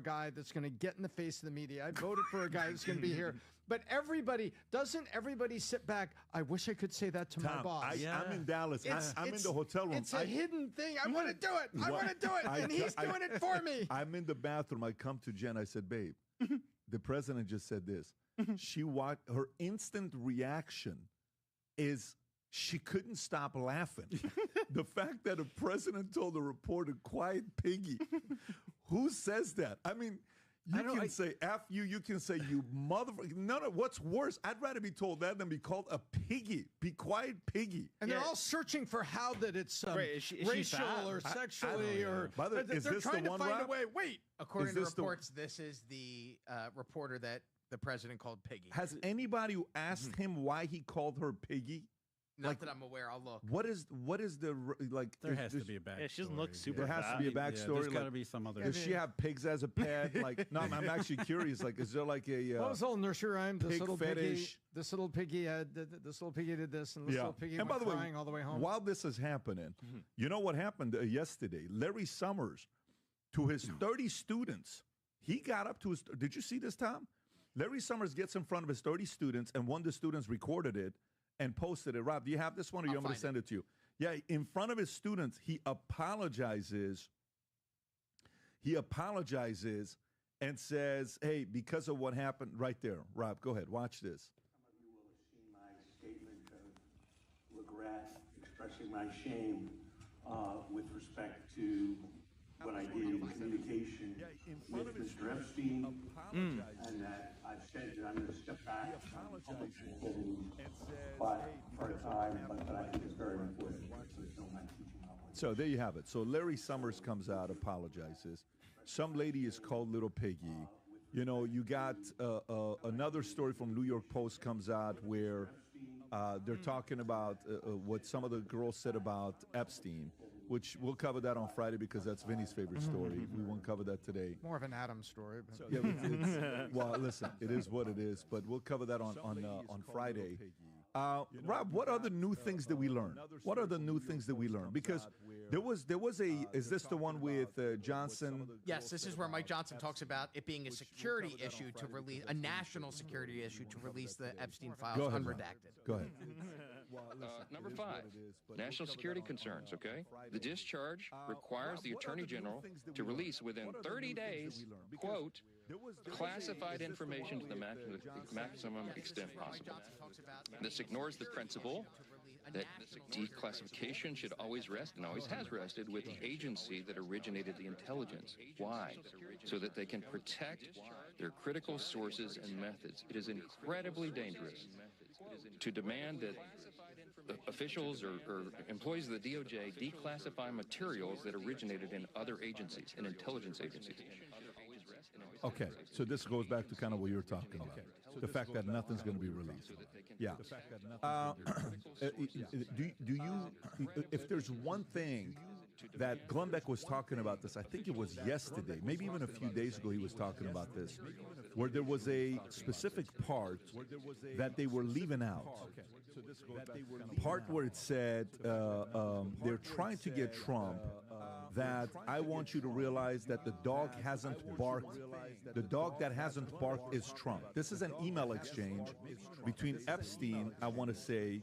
guy that's going to get in the face of the media. I voted for a guy that's going to be here. But doesn't everybody sit back? I wish I could say that to my boss. I'm in Dallas. I'm in the hotel room. It's a hidden thing. I want to do it. I want to do it. And he's doing it for me. I'm in the bathroom. I come to Jen. I said, babe, the president just said this. Her instant reaction is she couldn't stop laughing. The fact that a president told a reporter, quiet piggy. Who says that? I mean, you can say F you, you can say you motherfucker. No, what's worse? I'd rather be told that than be called a piggy. Be quiet, piggy. And they're all searching for how that it's is racial or sexually or. By the way, is they're this trying the to one, find Rob? a way. Wait. According to reports, this is the reporter that the president called piggy. Has anybody asked him why he called her piggy? Not that I'm aware. I'll look. What is the like? There has to be a backstory. Yeah, she doesn't look super. There has to be a backstory. There's got to be some other. Does she have pigs as a pet? Like, no, I'm actually curious. Like, is there like a what was the whole nursery rhyme? This pig little fetish? Piggy. This little piggy had. This little piggy did this, and this little piggy and went by the way, crying all the way home. While this is happening, you know what happened yesterday? Larry Summers, to his 30 students, he got up to his. Did you see this, Tom? Larry Summers gets in front of his 30 students, and one of the students recorded it and posted it. Rob, do you have this one, or you want me to send it to you? Yeah, in front of his students, he apologizes. He apologizes and says, hey, because of what happened right there. Rob, go ahead. Watch this. Some of you will have seen my statement of regret, expressing my shame with respect to what I did in communication with Mr. Epstein, and that I've said that I'm going to step back from public activities for a time, but I think it's very important to film my teaching outline. So there you have it. So Larry Summers comes out, apologizes. Some lady is called Little Piggy. You know, you got another story from New York Post comes out where they're talking about what some of the girls said about Epstein, which we'll cover that on Friday because that's Vinny's favorite story. We won't cover that today. More of an Adam story. But. Yeah, well, listen, it is what it is, but we'll cover that on Friday. Rob, what are the new things that we learned? What are the new things that we learned? Because there was is this the one with Johnson? Yes, this is where Mike Johnson talks about it being a security issue to release, a national security issue to release the Epstein files unredacted. Go ahead. Number 5, national security concerns, okay? The discharge requires the Attorney General to release within 30 days, quote, classified information to the maximum extent possible. This ignores the principle that declassification should always rest and always has rested with the agency that originated the intelligence. Why? So that they can protect their critical sources and methods. It is incredibly dangerous to demand that officials or employees of the DOJ declassify materials that originated in other agencies, in intelligence agencies. Okay, so this goes back to kind of what you were talking about. The fact that nothing's going to be released. Yeah. Do you, if there's one thing that Glenn Beck was talking about this, I think it was yesterday, maybe even a few days ago he was talking about this, where there was a specific part that they were leaving out. Part where it said they're trying to get Trump that I want you to realize that the dog hasn't barked. The dog that hasn't barked is Trump. This is an email exchange between Epstein, I want to say,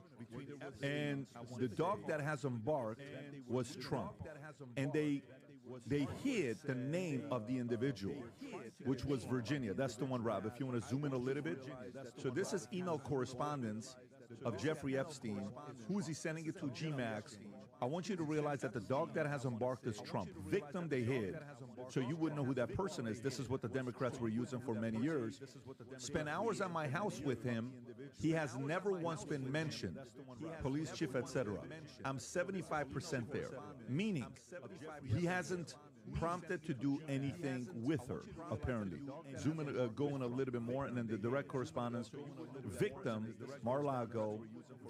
and the dog that hasn't barked was Trump. And they hid the name of the individual, which was Virginia. That's the one, Rob, if you want to zoom in a little bit. So this is email correspondence of Jeffrey Epstein. Who is he sending it to? GMAX. I want you to realize that the dog that hasn't barked is Trump. Victim they hid. So you wouldn't know who that person is. This is what the Democrats were using for many years. Spent hours at my house with him. He has never once been mentioned. Police chief, etc. I'm 75% there. Meaning, he hasn't prompted to do anything with her, apparently. Zoom in, go in a little bit more, and then the direct correspondence. Victim, Mar-a-Lago.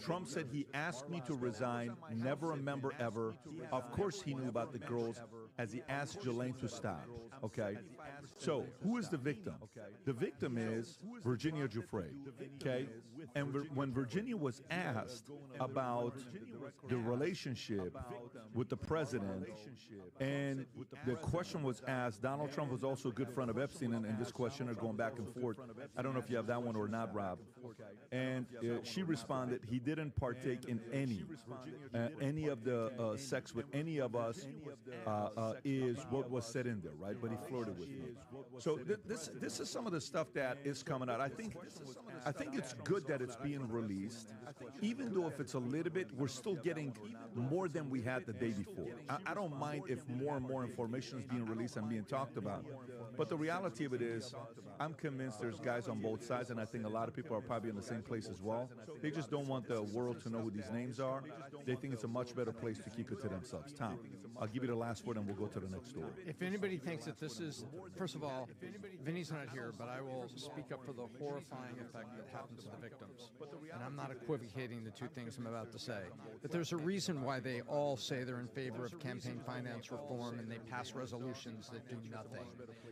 Trump said he asked me to resign, never a member ever. Of course he knew about the girls, as he asked Ghislaine to stop. Okay? So who is the victim? The victim is Virginia Giuffre, okay? And when Virginia was asked about the relationship with the president, and the question was asked, Donald Trump was also a good friend of Epstein, and this questioner going back and forth. I don't know if you have that one or not, Rob. And she responded, he didn't partake in any of the sex with any of us is what was said in there, right? But he flirted with me. So this is some of the stuff that is coming out. I think it's good that it's being released, even though if it's a little bit, we're still getting more than we had the day before. I don't mind if more and more information is being released and being talked about. But the reality of it is, I'm convinced there's guys on both sides, and I think a lot of people are probably in the same place as well. They just don't want the world to know who these names are. They think it's a much better place to keep it to themselves. Tom, I'll give you the last word, and we'll go to the next story. If anybody thinks that this is, first of all, Vinny's not here, but I will speak up for the horrifying effect that happens to the victims. And I'm not equivocating the two things I'm about to say. But there's a reason why they all say they're in favor of campaign finance reform and they pass resolutions that do nothing.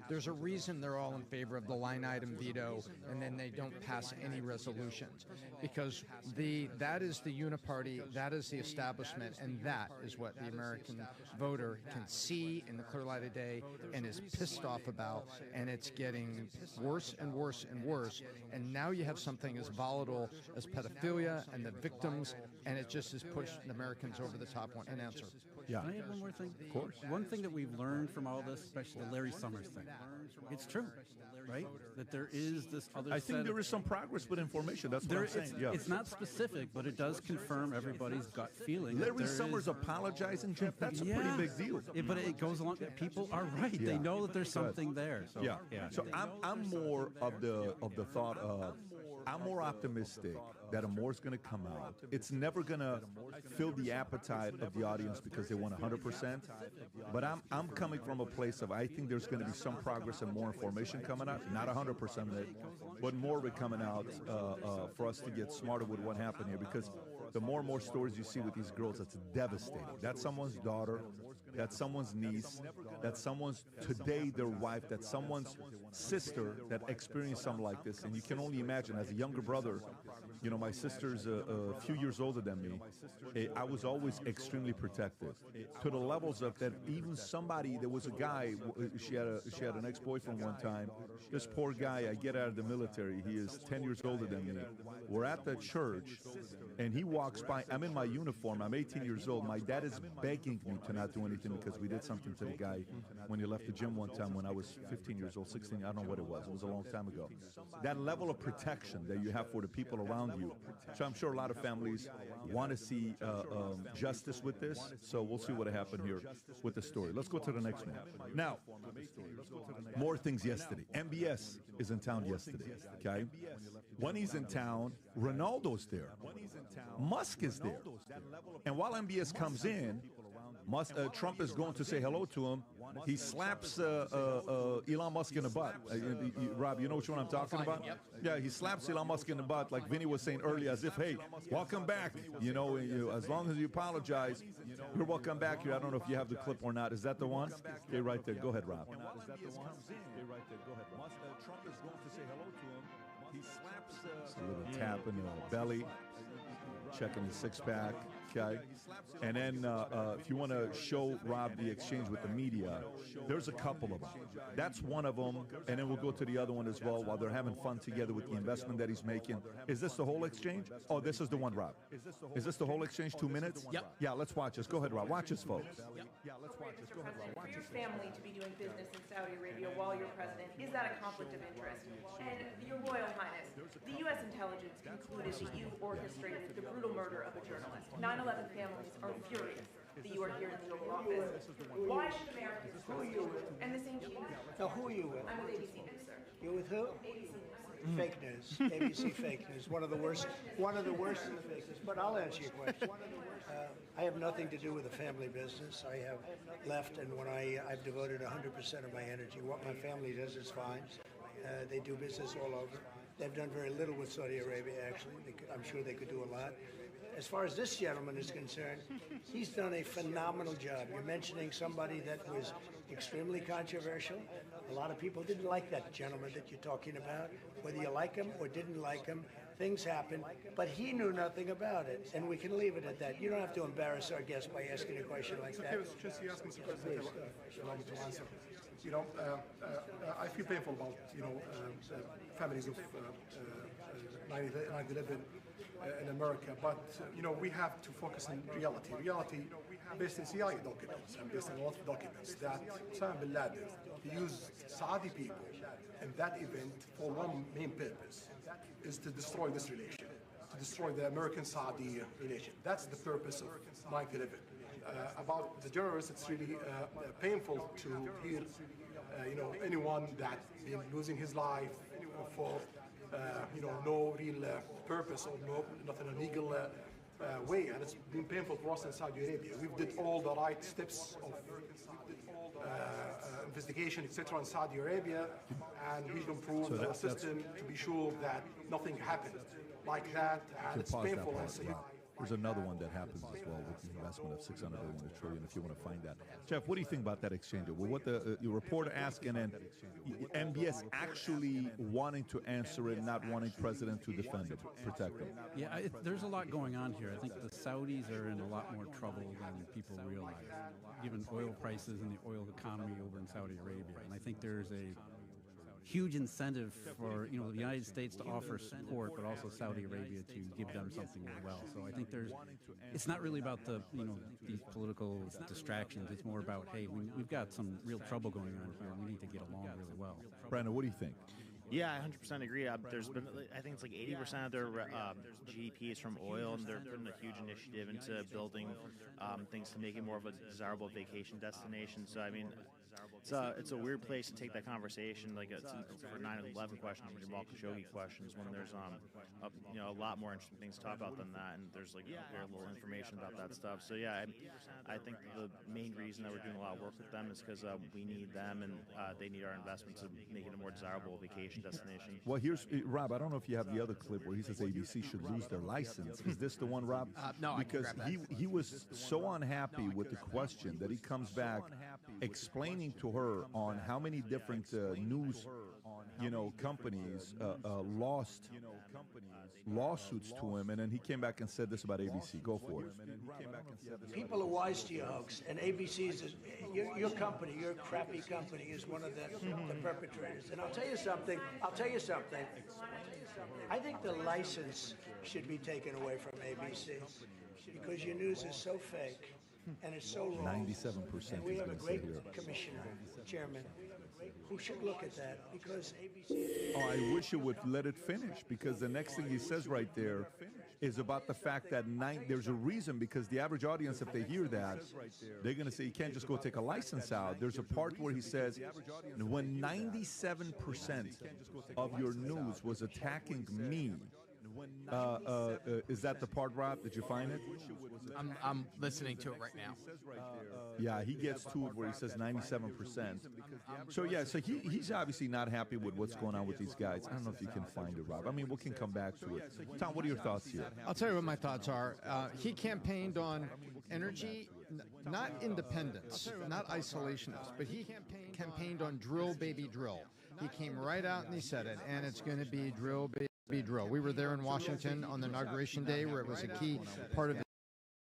There's a reason they're all in favor of the line item veto and then they don't pass any resolutions. Because that is the uniparty, that is the establishment, and that is what the American voter can see in the clear light of day and is pissed off about, and it's getting worse and worse and worse. And now you have something as volatile as pedophilia and the victims, and it just has pushed the Americans over the top. An answer. Yeah. Can I add one more thing? Of course. One thing that we've learned from all this, especially the Larry Summers thing, it's true, right? That there is this other I think there is some progress with information. That's what I'm saying. Yeah. It's not specific, but it does confirm everybody's gut feeling. Larry Summers apologizing, Jeff, that's a pretty big deal. But it goes along. People are right. Yeah. They know that there's something there. So, Yeah. So I'm more of the thought of, I'm more optimistic that a more is going to come out. It's never going to fill the appetite of the audience because they want 100%. But I'm coming from a place of, I think there's going to be some progress and more information coming out. Not 100% of it, but more of it coming out for us to get smarter with what happened here. Because the more and more stories you see with these girls, it's devastating. That's someone's daughter. That's someone's niece. That's someone's, today, their wife. That's someone's sister that experienced something like this. And you can only imagine, as a younger brother, you know, my sister's a few years older than me. I was always extremely protective, to the levels of that even somebody, there was a guy, she had an ex-boyfriend one time. This poor guy, I get out of the military. He is 10 years older than me. We're at the church, and he walks by. I'm in my uniform. I'm 18 years old. My dad is begging me to not do anything because we did something to the guy when he left the gym one time when I was 15 years old, 16. I don't know what it was. It was a long time ago. That level of protection that you have for the people around you. So I'm sure a lot of families want to see justice with this. So we'll see what happened here with the story. Let's go to the next one. Now, more things yesterday. MBS is in town yesterday, okay? When he's in town, Ronaldo's there. Musk is there. And while MBS comes in, Trump is going to say hello to him. He slaps Elon Musk in the butt. Rob, you know which one I'm talking about? Yep. Yeah, he slaps Elon Musk in the butt, like Vinny was saying earlier, as if, hey, welcome back. You know, as long as you apologize, you're welcome back here. I don't know if you have the clip or not. Is that the one? Okay, right there. Go ahead, Rob. Trump is going to say hello to him. He slaps a little tap in the belly, checking his six-pack. Okay, and then if you want to show Rob the exchange with the media, there's a couple of them. That's one of them, and then we'll go to the other one as well while they're having fun together with the investment that he's making. Is this the whole exchange? Oh, this is the one, Rob. Is this the whole exchange? 2 minutes? Yep. Yeah, let's watch this. Go ahead, Rob. Watch this, folks. Yeah, let's watch this. Go ahead, Rob. For your family to be doing business in Saudi Arabia while you're president, is that a conflict of interest? And Your Royal Highness, the U.S. intelligence concluded that you orchestrated the brutal murder of a journalist. 9/11 families are furious that you are here in the Oval Office. Why should Americans trust you? And the same to you? Now, who are you with? I'm with ABC News, sir. You're with who? ABC News. Fake news. ABC fake news. One of the worst in the fake news. But I'll answer your question. I have nothing to do with the family business. I have left, and when I've devoted 100% of my energy. What my family does is fine. They do business all over. They've done very little with Saudi Arabia, actually. I'm sure they could do a lot. As far as this gentleman is concerned, he's done a phenomenal job. You're mentioning somebody that was extremely controversial. A lot of people didn't like that gentleman that you're talking about. Whether you like him or didn't like him, things happen. But he knew nothing about it, and we can leave it at that. You don't have to embarrass our guest by asking a question like that. Just you ask Mr. President, allow me to answer. You know, I feel painful about, families of 9/11 in America, but, we have to focus on reality. Reality based in CIA documents and based on a lot of documents that Osama bin Laden used Saudi people in that event for one main purpose, is to destroy this relation, to destroy the American-Saudi relation. That's the purpose of 9/11. About the journalists, it's really painful to hear, anyone that been losing his life for, no real purpose or nothing illegal way, and it's been painful for us in Saudi Arabia. We've did all the right steps of investigation, etc., in Saudi Arabia, and we've improved the system to be sure that nothing happened like that, and it's painful. There's another one that happens as well with the investment of $681 trillion. If you want to find that, Jeff, what do you think about that exchange? Well, what the reporter asked, and then MBS actually wanting to answer it, not wanting President to defend it, protect him. Yeah, there's a lot going on here. I think the Saudis are in a lot more trouble than people realize, given oil prices and the oil economy over in Saudi Arabia. And I think there's a huge incentive for the United States to offer support, but also Saudi Arabia to give them something as well. So I think it's not really about these political distractions. It's more about, hey, we've got some real trouble going on here. We need to get along really well. Brandon, what do you think? Yeah, I 100% agree. There's been, I think it's like 80% of their GDP is from oil, and they're putting a huge initiative into building things to make it more of a desirable vacation destination. So, I mean, it's a weird place to take that conversation. Like it's for 9/11 questions or Jamal Khashoggi questions, when there's a lot more interesting things to talk about than that, and there's like very little information about that stuff. So yeah, I think the main reason that we're doing a lot of work with them is because we need them, and they need our investment to make it a more desirable vacation destination. Well, here's Rob. I don't know if you have the other clip where he says ABC should lose their license. Is this the one, Rob? No, because I can grab that. he was so unhappy with the question that he comes back explaining to her on how many different news, companies lost lawsuits to him, and then he came back and said this about ABC. Go for it. People are wise to your hoax, and ABC's your company, your crappy company, is one of the perpetrators. And I'll tell you something. I think the license should be taken away from ABC because your news is so fake and it's so wrong. 97%. And we have a great commissioner, chairman, who should look at that because ABC. Oh, I wish you would let it finish, because the next thing he says right there is about the fact that there's a reason, because the average audience, if they hear that, they're going to say, you can't just go take a license out. There's a part where he says, when 97% of your news was attacking me, is that the part, Rob? Did you find it? I'm listening to it right now. Yeah, he gets to it where he says 97%. So yeah, so he's obviously not happy with what's going on with these guys. I don't know if you can find it, Rob. I mean, we can come back to it. Tom, what are your thoughts here? I'll tell you what my thoughts are. He campaigned on energy, not independence, not isolationist, but he campaigned on drill, baby, drill. He came right out and he said it, and it's going to be drill, baby, drill. We were there in Washington on the inauguration day where it was a key part of the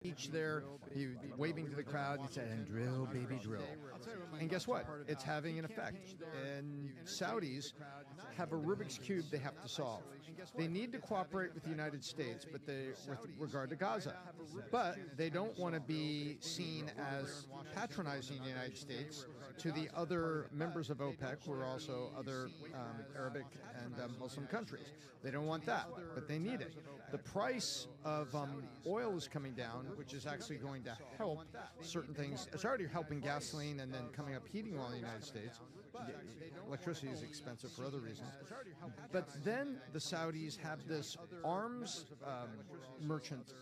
speech there. He waving to the crowd, he said, and drill, baby, drill. And guess what? It's having an effect. And Saudis have a Rubik's Cube they have to solve. They need to cooperate with the United States with regard to Gaza. But they don't want to be seen as patronizing the United States to the other members of OPEC, who are also other Arabic and Muslim countries. They don't want that, but they need it. The price of oil is coming down, which is actually going to help certain things. It's already helping gasoline and then coming up heating oil in the United States. Electricity is expensive for other reasons. But then the Saudis have this arms merchant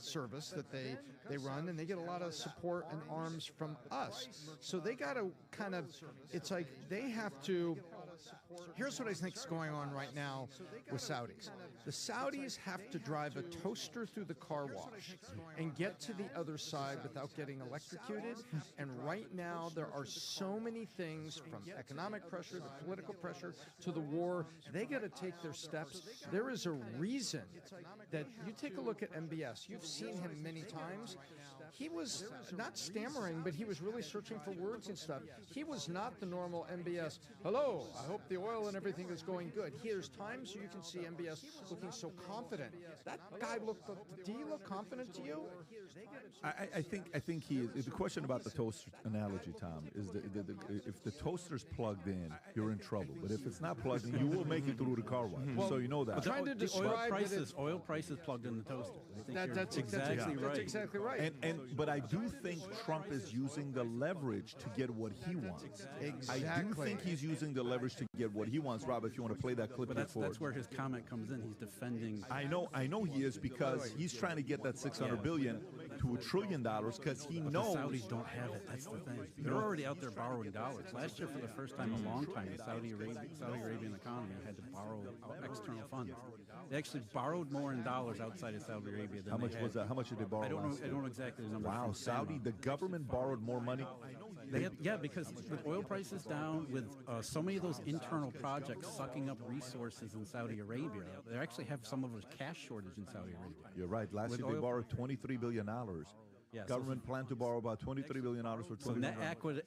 service that they run, and they get a lot of support and arms from us. So they got to kind of, it's like they have to. Here's what I think is going on right now with Saudis. The Saudis have to drive a toaster through the car wash and get to the other side without getting electrocuted. And right now, there are so many things, from economic pressure, the political pressure, to the war. They got to take their steps. There is a reason that you take a look at MBS. You've seen him many times. He was not stammering, but he was really searching for words and stuff. He was not the normal MBS. Hello, I hope the oil and everything is going good. There's times you can see MBS looking so confident. That guy looked. Do you look confident to you? I think he is. The question about the toaster analogy, Tom, is if the toaster's plugged in, you're in trouble. But if it's not plugged in, you will make it through the car wash. Well, so you know that. Trying to describe oil prices plugged in the toaster. That's exactly right. That's exactly right. But I do think Trump is using the leverage to get what he wants. Exactly. I do think he's using the leverage to get what he wants. Rob, if you want to play that clip, but that's where his comment comes in. He's defending. I know he is, because he's trying to get that $600 billion to $1 trillion, because he knows the Saudis don't have it. That's the thing. They're already out there borrowing dollars. Last year, for the first time in a long time, the Saudi Arabian economy had to borrow external funds. They actually borrowed more in dollars outside of Saudi Arabia than how much was that? How much did they borrow? I don't know exactly the number. Wow, Saudi, the government borrowed more money. Because with oil prices down, with so many of those internal projects sucking up resources in Saudi Arabia, they actually have some of a cash shortage in Saudi Arabia. You're right. Last year they borrowed $23 billion. Yeah, government planned to borrow about $23 billion for 20 So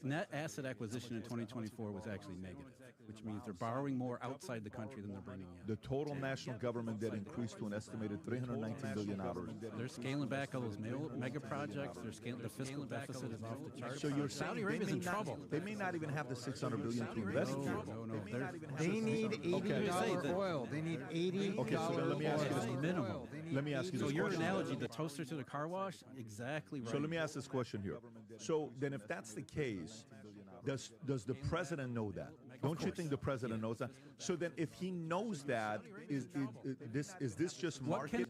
net asset acquisition in 2024 was actually negative, which means they're borrowing more outside the country than they're bringing in. The total national government debt increased to an estimated $319 billion. They're scaling back all those mega projects. The fiscal deficit is off the charts. So you're Saudi saying Arabia's in trouble. They may not even have the $600 billion to invest in. No. They need $80 oil. They need $80 okay, so then let me ask you this minimum. Let me ask you this So your question. analogy, the toaster to the car wash, exactly right. So let me ask this question here. So then if that's the case, does the president know that? Don't you think the president knows that? So then if he knows that, is this just market?